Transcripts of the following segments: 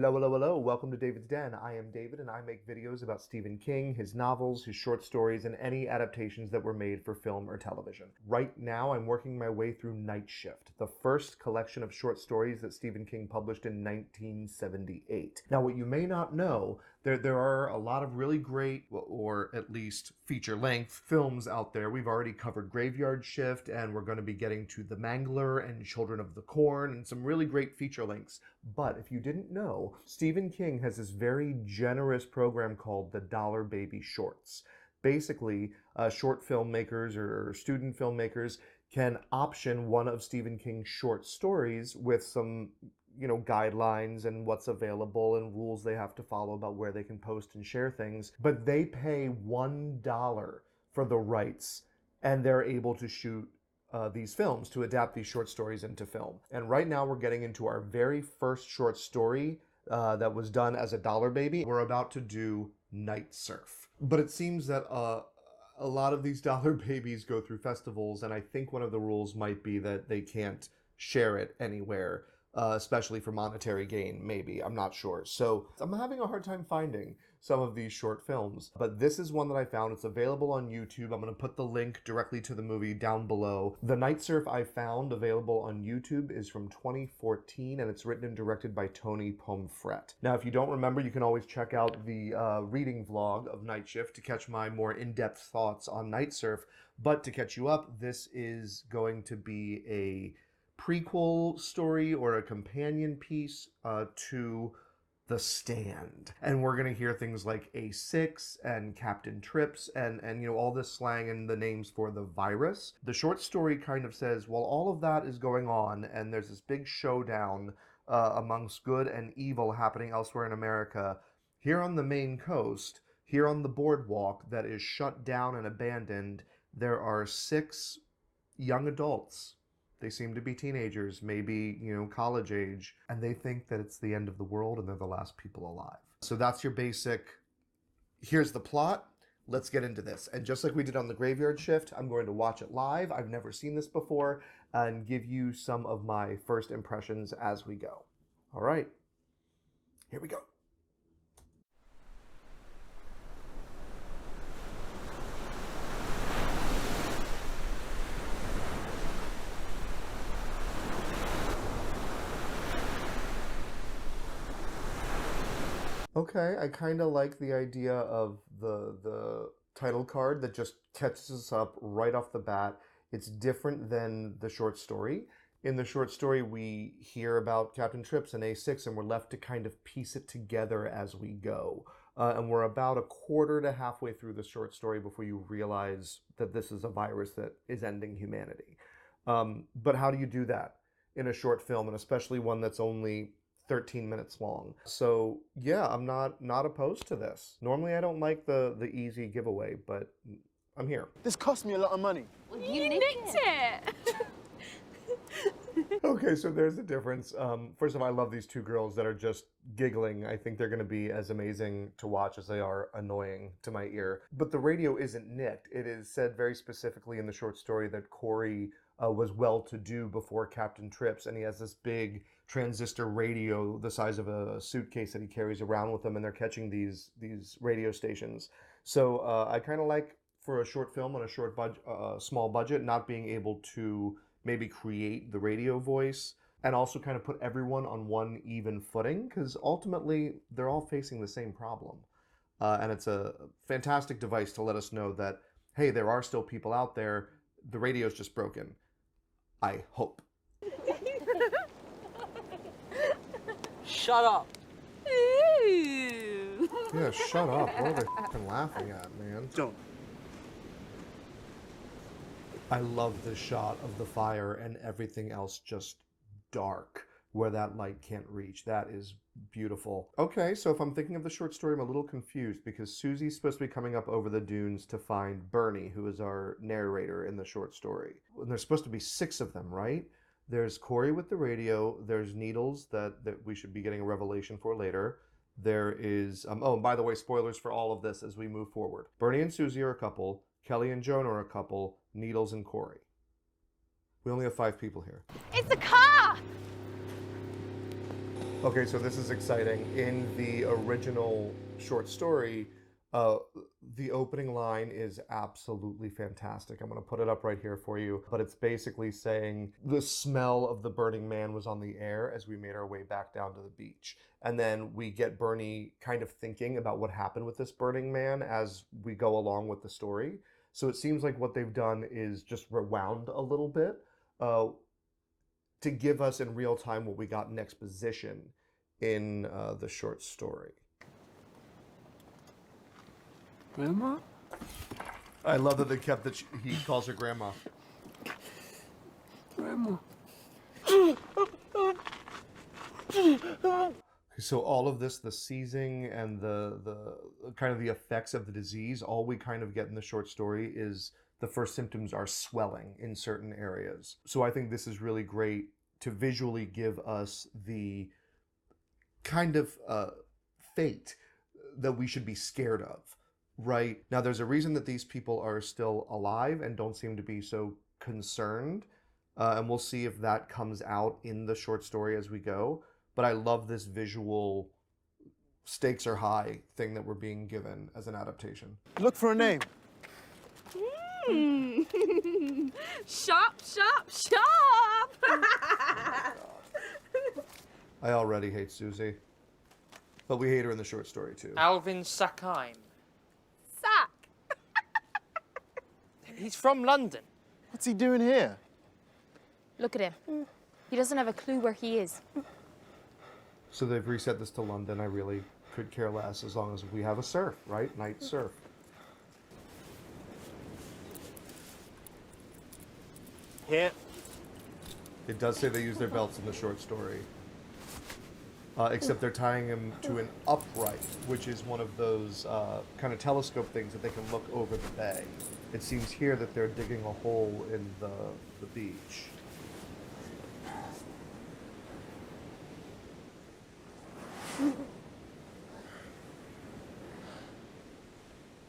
Hello, hello, hello. Welcome to David's Den. I am David, and I make videos about Stephen King, his novels, his short stories, and any adaptations that were made for film or television. Right now, I'm working my way through Night Shift, the first collection of short stories that Stephen King published in 1978. Now, what you may not know, there are a lot of really great, or at least feature-length, films out there. We've already covered Graveyard Shift, and we're going to be getting to The Mangler and Children of the Corn, and some really great feature lengths. But if you didn't know, Stephen King has this very generous program called the Dollar Baby Shorts. Basically, short filmmakers or student filmmakers can option one of Stephen King's short stories with some, guidelines and what's available and rules they have to follow about where they can post and share things. But they pay $1 for the rights, and they're able to shoot these films, to adapt these short stories into film. And right now we're getting into our very first short story that was done as a Dollar Baby. We're about to do Night Surf. But it seems that a lot of these Dollar Babies go through festivals, and I think one of the rules might be that they can't share it anywhere, especially for monetary gain, maybe. I'm not sure. So I'm having a hard time finding some of these short films. But this is one that I found. It's available on YouTube. I'm going to put the link directly to the movie down below. The Night Surf I found available on YouTube is from 2014, and it's written and directed by Tony Pomfret. Now, if you don't remember, you can always check out the reading vlog of Night Shift to catch my more in-depth thoughts on Night Surf. But to catch you up, this is going to be a prequel story or a companion piece to The Stand. And we're going to hear things like A6 and Captain Trips and all this slang and the names for the virus. The short story kind of says, well, all of that is going on and there's this big showdown amongst good and evil happening elsewhere in America. Here on the Maine coast, here on the boardwalk that is shut down and abandoned, there are 6 young adults. They seem to be teenagers, maybe, college age, and they think that it's the end of the world and they're the last people alive. So that's your basic, here's the plot, let's get into this. And just like we did on the Graveyard Shift, I'm going to watch it live. I've never seen this before, and give you some of my first impressions as we go. All right, here we go. Okay, I kind of like the idea of the title card that just catches us up right off the bat. It's different than the short story. In the short story, we hear about Captain Trips and A6, and we're left to kind of piece it together as we go. And we're about a quarter to halfway through the short story before you realize that this is a virus that is ending humanity. But how do you do that in a short film, and especially one that's only 13 minutes long? So yeah, I'm not opposed to this. Normally I don't like the easy giveaway, but I'm here. This cost me a lot of money. Well, you nicked it! Okay, so there's a difference. First of all, I love these 2 girls that are just giggling. I think they're going to be as amazing to watch as they are annoying to my ear. But the radio isn't nicked. It is said very specifically in the short story that Corey was well-to-do before Captain Trips, and he has this big transistor radio the size of a suitcase that he carries around with him, and they're catching these radio stations. So I kind of like, for a short film on a short budget, small budget, not being able to maybe create the radio voice and also kind of put everyone on one even footing, because ultimately they're all facing the same problem. And it's a fantastic device to let us know that, hey, there are still people out there. The radio's just broken. I hope. Shut up. Ooh. Yeah, shut up. What are they fucking laughing at, man? Don't. I love the shot of the fire and everything else just dark where that light can't reach. That is beautiful. Okay, so if I'm thinking of the short story, I'm a little confused because Susie's supposed to be coming up over the dunes to find Bernie, who is our narrator in the short story. And there's supposed to be 6 of them, right? There's Corey with the radio. There's Needles that we should be getting a revelation for later. There is, oh, and by the way, spoilers for all of this as we move forward. Bernie and Susie are a couple. Kelly and Joan are a couple. Needles and Corey. We only have 5 people here. It's the car! Okay, so this is exciting. In the original short story, uh, the opening line is absolutely fantastic. I'm going to put it up right here for you. But it's basically saying the smell of the burning man was on the air as we made our way back down to the beach. And then we get Bernie kind of thinking about what happened with this burning man as we go along with the story. So it seems like what they've done is just rewound a little bit. To give us in real time what we got in exposition in the short story. Grandma? I love that they kept that he calls her grandma. Grandma. So all of this, the seizing and the kind of the effects of the disease, all we kind of get in the short story is the first symptoms are swelling in certain areas. So I think this is really great to visually give us the kind of fate that we should be scared of, right? Now, there's a reason that these people are still alive and don't seem to be so concerned, and we'll see if that comes out in the short story as we go. But I love this visual stakes are high thing that we're being given as an adaptation. Look for a name. Shop, shop, shop! I already hate Susie, but we hate her in the short story too. Alvin Sackheim. Sack! He's from London. What's he doing here? Look at him. He doesn't have a clue where he is. So they've reset this to London. I really could care less as long as we have a surf, right? Night surf. Here. It does say they use their belts in the short story. Except they're tying him to an upright, which is one of those kind of telescope things that they can look over the bay. It seems here that they're digging a hole in the beach.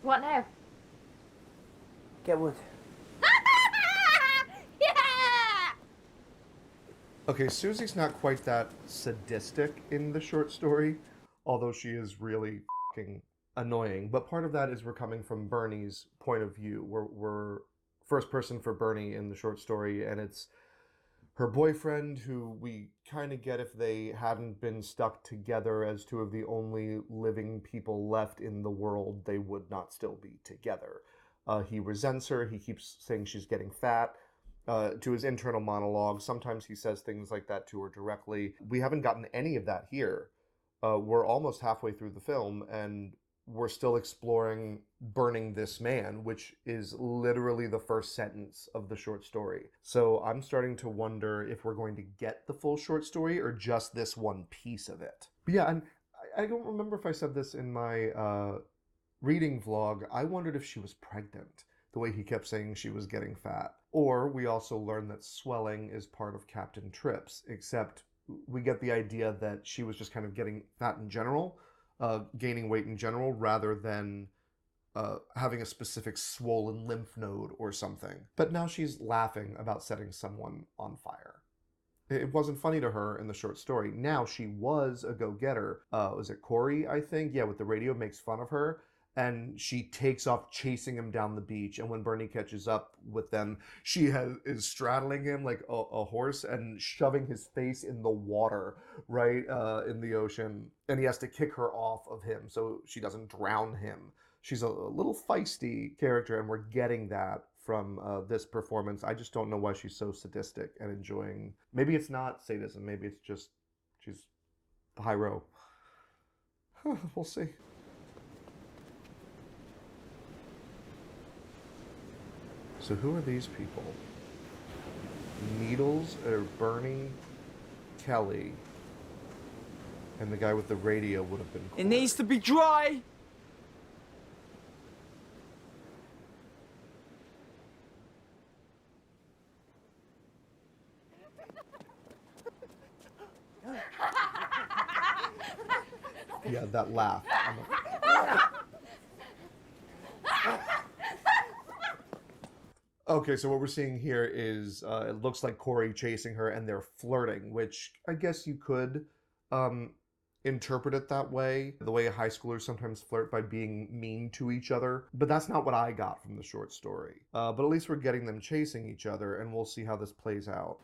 What now? Get wood. Yeah! Okay, Susie's not quite that sadistic in the short story, although she is really fucking annoying. But part of that is we're coming from Bernie's point of view. We're first person for Bernie in the short story, and it's her boyfriend, who we kind of get if they hadn't been stuck together as two of the only living people left in the world, they would not still be together. He resents her. He keeps saying she's getting fat. To his internal monologue. Sometimes he says things like that to her directly. We haven't gotten any of that here. We're almost halfway through the film, and we're still exploring burning this man, which is literally the first sentence of the short story. So I'm starting to wonder if we're going to get the full short story or just this one piece of it. But yeah, and I don't remember if I said this in my reading vlog. I wondered if she was pregnant, the way he kept saying she was getting fat. Or we also learned that swelling is part of Captain Trips, except we get the idea that she was just kind of getting fat in general, gaining weight in general, rather than having a specific swollen lymph node or something. But now she's laughing about setting someone on fire. It wasn't funny to her in the short story. Now she was a go-getter. Was it Corey, I think? Yeah, with the radio, makes fun of her. And she takes off chasing him down the beach. And when Bernie catches up with them, she is straddling him like a horse and shoving his face in the water, right, in the ocean. And he has to kick her off of him so she doesn't drown him. She's a little feisty character, and we're getting that from this performance. I just don't know why she's so sadistic and enjoying. Maybe it's not sadism. Maybe it's just she's pyro. We'll see. So who are these people? Needles are Bernie, Kelly, and the guy with the radio would have been Corey. It needs to be dry. Yeah, that laugh. Okay, so what we're seeing here is it looks like Corey chasing her and they're flirting, which I guess you could interpret it that way, the way high schoolers sometimes flirt by being mean to each other. But that's not what I got from the short story. But at least we're getting them chasing each other, and we'll see how this plays out.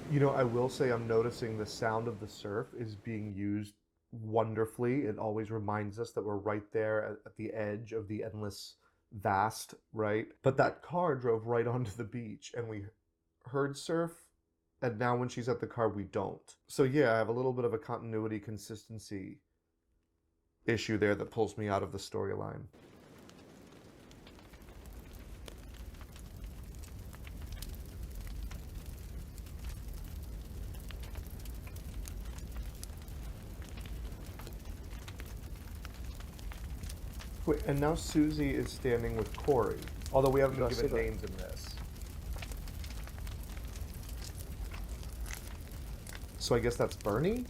You know, I will say I'm noticing the sound of the surf is being used wonderfully. It always reminds us that we're right there at the edge of the endless vast, right? But that car drove right onto the beach and we heard surf, and now when she's at the car, we don't. So yeah, I have a little bit of a continuity consistency issue there that pulls me out of the storyline. Wait, and now Susie is standing with Corey, although we haven't been given names in this. So I guess that's Bernie?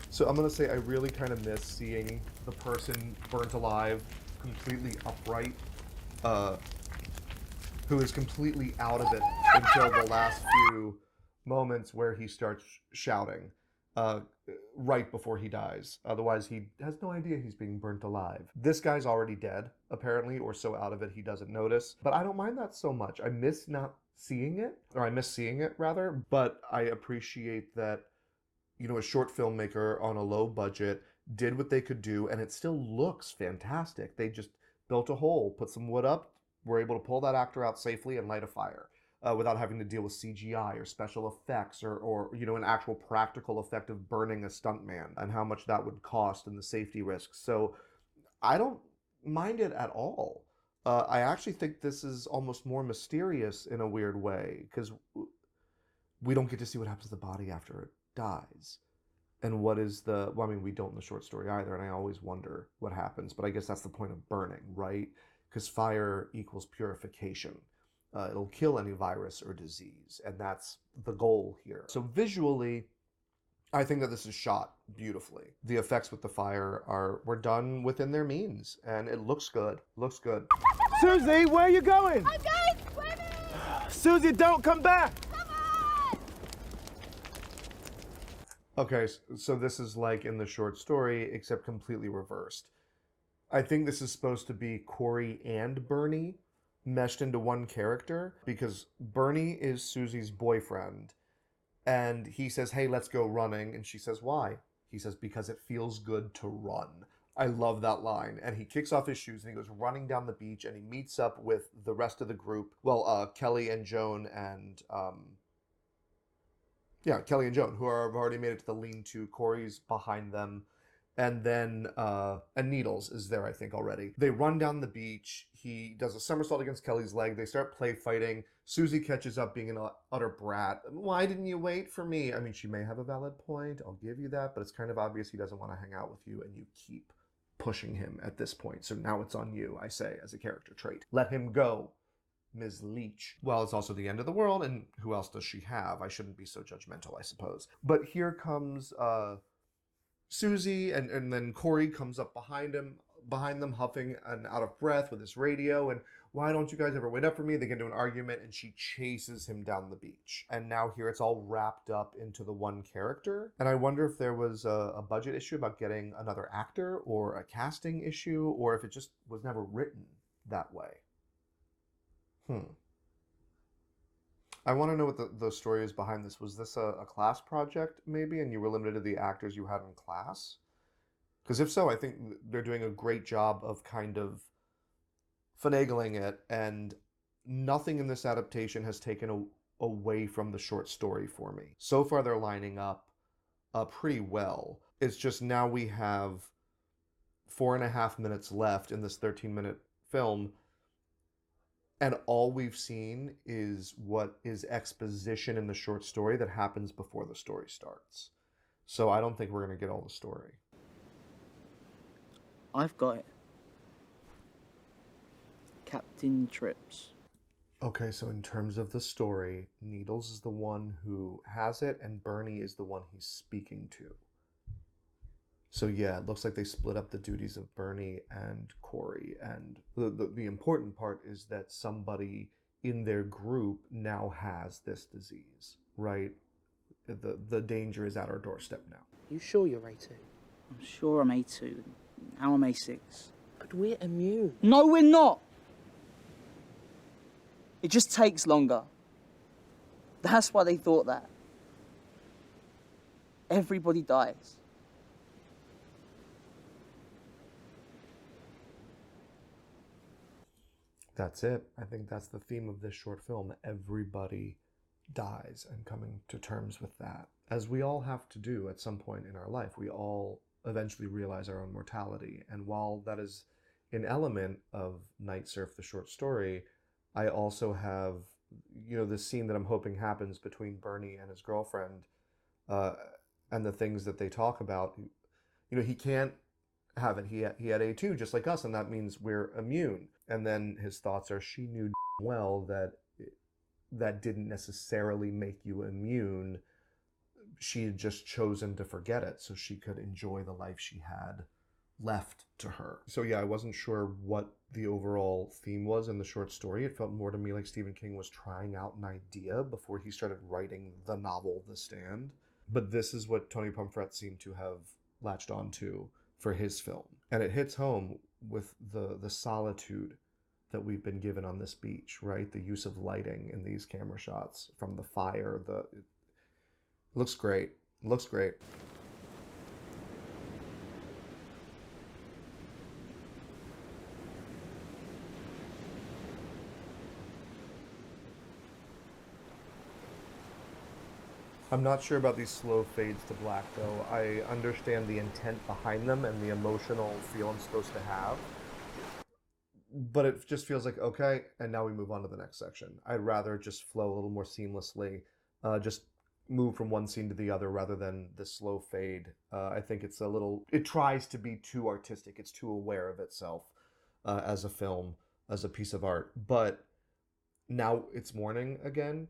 So I'm gonna say I really kind of miss seeing the person burnt alive, completely upright, who is completely out of it until the last few moments where he starts shouting. Right before he dies. Otherwise, he has no idea he's being burnt alive. This guy's already dead, apparently, or so out of it he doesn't notice. But I don't mind that so much. I miss not seeing it, or I miss seeing it, rather. But I appreciate that, you know, a short filmmaker on a low budget did what they could do, and it still looks fantastic. They just built a hole, put some wood up, were able to pull that actor out safely and light a fire. Without having to deal with CGI or special effects or you know, an actual practical effect of burning a stuntman and how much that would cost and the safety risks. So I don't mind it at all. I actually think this is almost more mysterious in a weird way because we don't get to see what happens to the body after it dies. And what is the, well, I mean, we don't in the short story either, and I always wonder what happens, but I guess that's the point of burning, right? Because fire equals purification. It'll kill any virus or disease, and that's the goal here. So visually, I think that this is shot beautifully. The effects with the fire were done within their means, and it looks good. Looks good. Susie, where are you going? I'm going swimming! Susie, don't come back! Come on! Okay, so this is like in the short story, except completely reversed. I think this is supposed to be Corey and Bernie meshed into one character, because Bernie is Susie's boyfriend, and he says, hey, let's go running, and she says, why? He says, because it feels good to run. I love that line. And he kicks off his shoes and he goes running down the beach, and he meets up with the rest of the group. Well, Kelly and Joan and Kelly and Joan, who have already made it to the lean-to. Corey's behind them. And then, and Needles is there, I think, already. They run down the beach. He does a somersault against Kelly's leg. They start play fighting. Susie catches up being an utter brat. Why didn't you wait for me? I mean, she may have a valid point. I'll give you that. But it's kind of obvious he doesn't want to hang out with you. And you keep pushing him at this point. So now it's on you, I say, as a character trait. Let him go, Ms. Leach. Well, it's also the end of the world. And who else does she have? I shouldn't be so judgmental, I suppose. But here comes Susie, and then Corey comes up behind them, huffing and out of breath with his radio, and why don't you guys ever wait up for me? They get into an argument, and she chases him down the beach. And now here it's all wrapped up into the one character. And I wonder if there was a budget issue about getting another actor, or a casting issue, or if it just was never written that way. I want to know what the story is behind this. Was this a class project, maybe, and you were limited to the actors you had in class? Because if so, I think they're doing a great job of kind of finagling it, and nothing in this adaptation has taken away from the short story for me. So far, they're lining up pretty well. It's just now we have 4.5 minutes left in this 13-minute film, and all we've seen is what is exposition in the short story that happens before the story starts. So I don't think we're going to get all the story. I've got it. Captain Trips. Okay, so in terms of the story, Needles is the one who has it, and Bernie is the one he's speaking to. So yeah, it looks like they split up the duties of Bernie and Corey, and the important part is that somebody in their group now has this disease, right? The danger is at our doorstep now. You sure you're A2? I'm sure I'm A2. Now I'm A6. But we're immune. No, we're not! It just takes longer. That's why they thought that. Everybody dies. That's it. I think that's the theme of this short film. Everybody dies, and coming to terms with that. As we all have to do at some point in our life, we all eventually realize our own mortality. And while that is an element of Night Surf, the short story, I also have, this scene that I'm hoping happens between Bernie and his girlfriend, and the things that they talk about. He can't have it. He had A2 just like us, and that means we're immune. And then his thoughts are, she knew well that didn't necessarily make you immune. She had just chosen to forget it so she could enjoy the life she had left to her. So yeah, I wasn't sure what the overall theme was in the short story. It felt more to me like Stephen King was trying out an idea before he started writing the novel The Stand. But this is what Tony Pomfret seemed to have latched onto for his film. And it hits home with the solitude that we've been given on this beach, right? The use of lighting in these camera shots from the fire. It looks great. It looks great. I'm not sure about these slow fades to black, though. I understand the intent behind them and the emotional feel I'm supposed to have. But it just feels like, okay, and now we move on to the next section. I'd rather just flow a little more seamlessly, just move from one scene to the other rather than the slow fade. I think it tries to be too artistic. It's too aware of itself as a film, as a piece of art. But now it's morning again.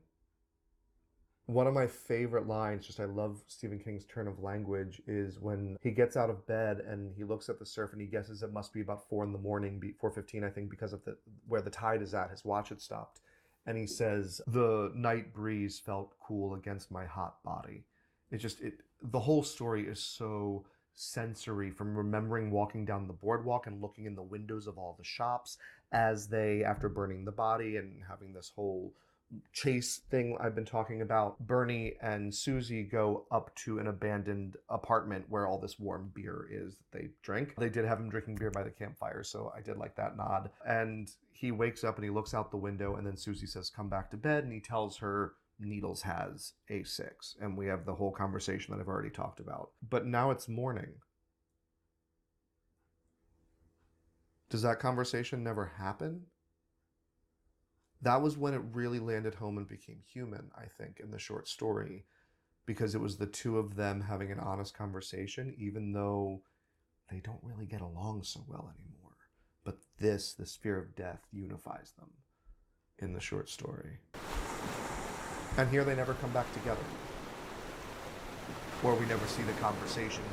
One of my favorite lines, I love Stephen King's turn of language, is when he gets out of bed and he looks at the surf and he guesses it must be about 4 in the morning, 4:15, I think, because of where the tide is at. His watch had stopped. And he says, the night breeze felt cool against my hot body. The whole story is so sensory, from remembering walking down the boardwalk and looking in the windows of all the shops as they, after burning the body and having this whole chase thing I've been talking about, Bernie and Susie go up to an abandoned apartment where all this warm beer is that they drink. They did have him drinking beer by the campfire, so I did like that nod. And he wakes up and he looks out the window, and then Susie says, come back to bed, and he tells her Needles has A6. And we have the whole conversation that I've already talked about. But now it's morning. Does that conversation never happen? That was when it really landed home and became human, I think, in the short story, because it was the two of them having an honest conversation, even though they don't really get along so well anymore. But this fear of death unifies them in the short story. And here they never come back together. Or we never see the conversation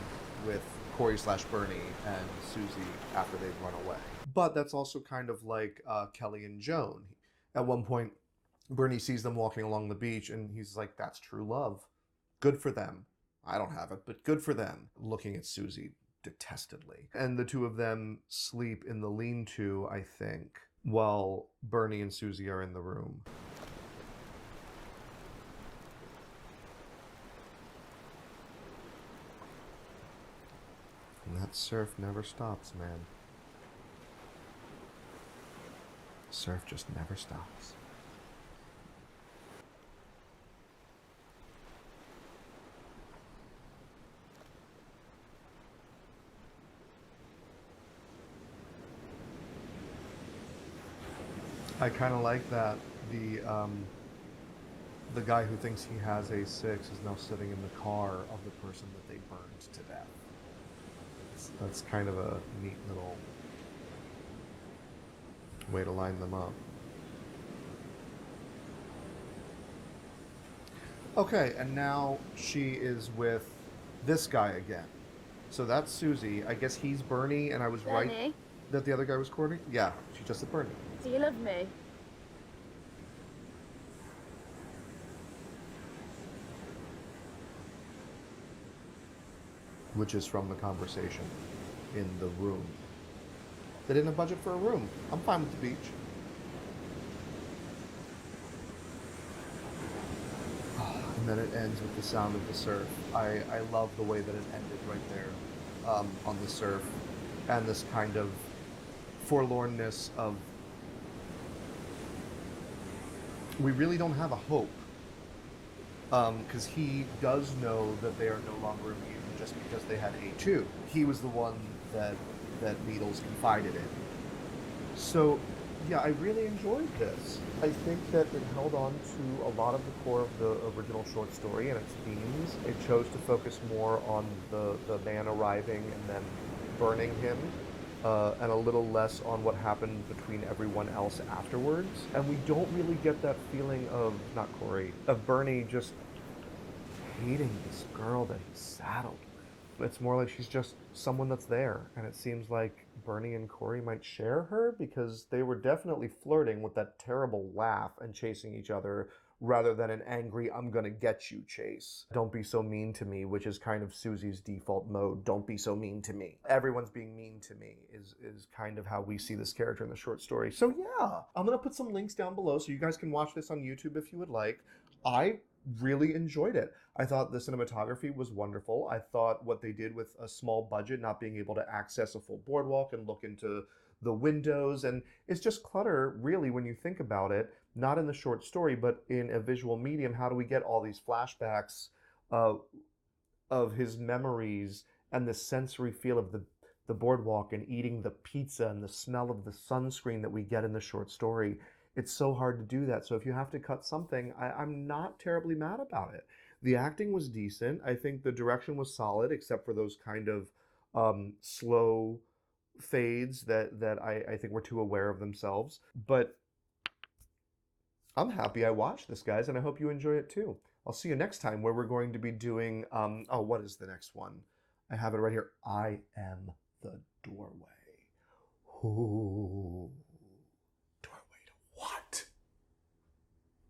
with Corey/Bernie and Susie after they've run away. But that's also kind of like Kelly and Joan. At one point, Bernie sees them walking along the beach, and he's like, that's true love. Good for them. I don't have it, but good for them. Looking at Susie detestedly. And the two of them sleep in the lean-to, I think, while Bernie and Susie are in the room. And that surf never stops, man. Surf just never stops. I kind of like that the guy who thinks he has A6 is now sitting in the car of the person that they burned to death. That's kind of a neat little way to line them up. Okay, and now she is with this guy again. So that's Susie. I guess he's Bernie, and I was right Bernie, that the other guy was Courtney? Yeah, she just said Bernie. do you love me? Which is from the conversation in the room. They didn't have budget for a room. I'm fine with the beach. And then it ends with the sound of the surf. I love the way that it ended right there on the surf. And this kind of forlornness of, we really don't have a hope. Because he does know that they are no longer immune just because they had A2. He was the one that Needles confided in. So, yeah, I really enjoyed this. I think that it held on to a lot of the core of the original short story and its themes. It chose to focus more on the man arriving and then burning him, and a little less on what happened between everyone else afterwards. And we don't really get that feeling of, not Corey, of Bernie just hating this girl that he's saddled with. It's more like she's just someone that's there, and it seems like Bernie and Corey might share her because they were definitely flirting with that terrible laugh and chasing each other rather than an angry "I'm gonna get you" chase. Don't be so mean to me, which is kind of Susie's default mode. Don't be so mean to me. Everyone's being mean to me is kind of how we see this character in the short story. So yeah, I'm gonna put some links down below so you guys can watch this on YouTube if you would like. I really enjoyed it. I thought the cinematography was wonderful. I thought what they did with a small budget, not being able to access a full boardwalk and look into the windows, and it's just clutter really when you think about it, not in the short story, but in a visual medium. How do we get all these flashbacks of his memories and the sensory feel of the boardwalk and eating the pizza and the smell of the sunscreen that we get in the short story? It's so hard to do that. So if you have to cut something, I'm not terribly mad about it. The acting was decent. I think the direction was solid, except for those kind of slow fades that I think were too aware of themselves. But I'm happy I watched this, guys, and I hope you enjoy it too. I'll see you next time where we're going to be doing, what is the next one? I have it right here. I am the doorway. Ooh.